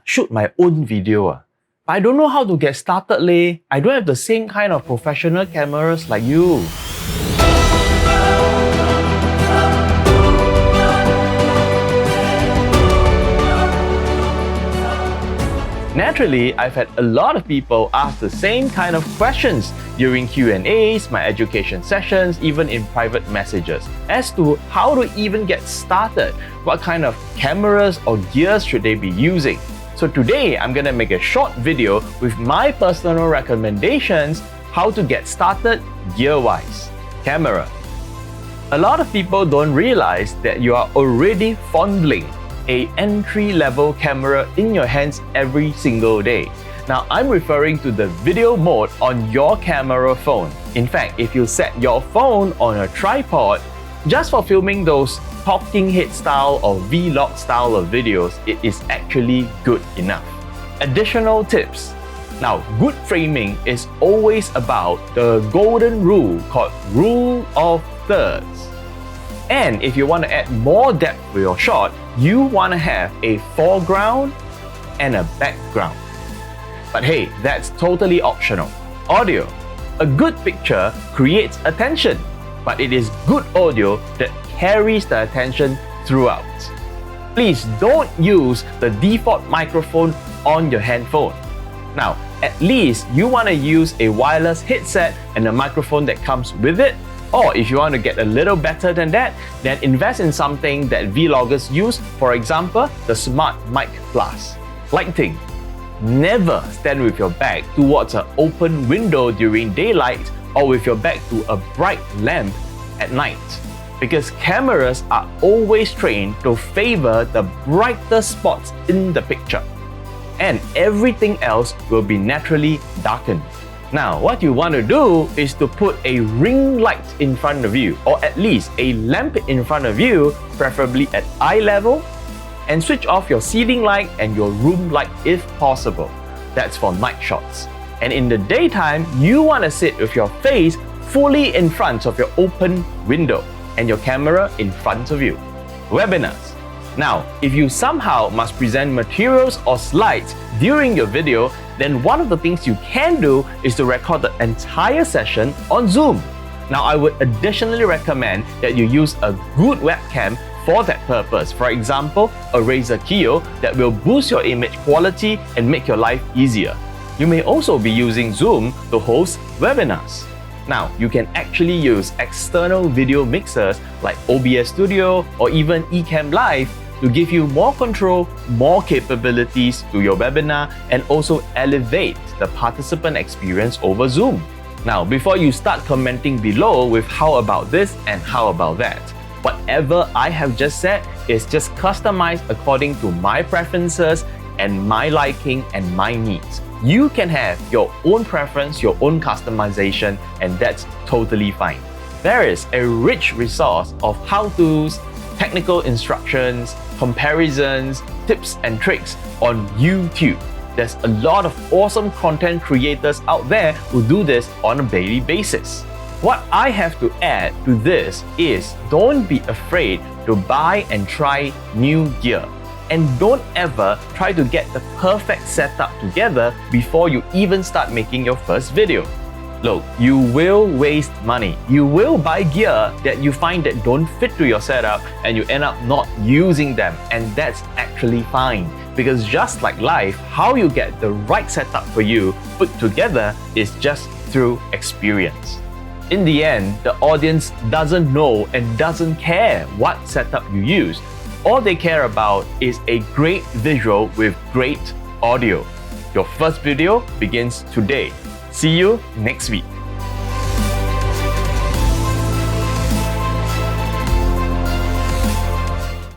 Shoot my own video. But I don't know how to get started leh. I don't have the same kind of professional cameras like you. Naturally, I've had a lot of people ask the same kind of questions during Q&As, my education sessions, even in private messages, as to how to even get started, what kind of cameras or gears should they be using. So today, I'm gonna make a short video with my personal recommendations how to get started gear-wise. Camera. A lot of people don't realize that you are already fondling an entry-level camera in your hands every single day. Now, I'm referring to the video mode on your camera phone. In fact, if you set your phone on a tripod, just for filming those talking head style or vlog style of videos, it is actually good enough. Additional tips. Now, good framing is always about the golden rule called rule of thirds. And if you want to add more depth to your shot, you want to have a foreground and a background. But hey, that's totally optional. Audio. A good picture creates attention, but it is good audio that carries the attention throughout. Please don't use the default microphone on your handphone. Now, at least you want to use a wireless headset and a microphone that comes with it. Or if you want to get a little better than that, then invest in something that vloggers use, for example, the Smart Mic Plus. Lighting. Never stand with your back towards an open window during daylight or with your back to a bright lamp at night, because cameras are always trained to favor the brighter spots in the picture, and everything else will be naturally darkened. Now, what you want to do is to put a ring light in front of you, or at least a lamp in front of you, preferably at eye level, and switch off your ceiling light and your room light if possible. That's for night shots. And in the daytime, you want to sit with your face fully in front of your open window and your camera in front of you. Webinars. Now, if you somehow must present materials or slides during your video, then one of the things you can do is to record the entire session on Zoom. Now, I would additionally recommend that you use a good webcam for that purpose. For example, a Razer Kiyo that will boost your image quality and make your life easier. You may also be using Zoom to host webinars. Now, you can actually use external video mixers like OBS Studio or even Ecamm Live to give you more control, more capabilities to your webinar, and also elevate the participant experience over Zoom. Now, before you start commenting below with how about this and how about that, whatever I have just said is just customized according to my preferences and my liking and my needs. You can have your own preference, your own customization, and that's totally fine. There is a rich resource of how-tos, technical instructions, comparisons, tips and tricks on YouTube. There's a lot of awesome content creators out there who do this on a daily basis. What I have to add to this is don't be afraid to buy and try new gear. And don't ever try to get the perfect setup together before you even start making your first video. Look, you will waste money. You will buy gear that you find that don't fit to your setup and you end up not using them, and that's actually fine. Because just like life, how you get the right setup for you put together is just through experience. In the end, the audience doesn't know and doesn't care what setup you use. All they care about is a great visual with great audio. Your first video begins today. See you next week.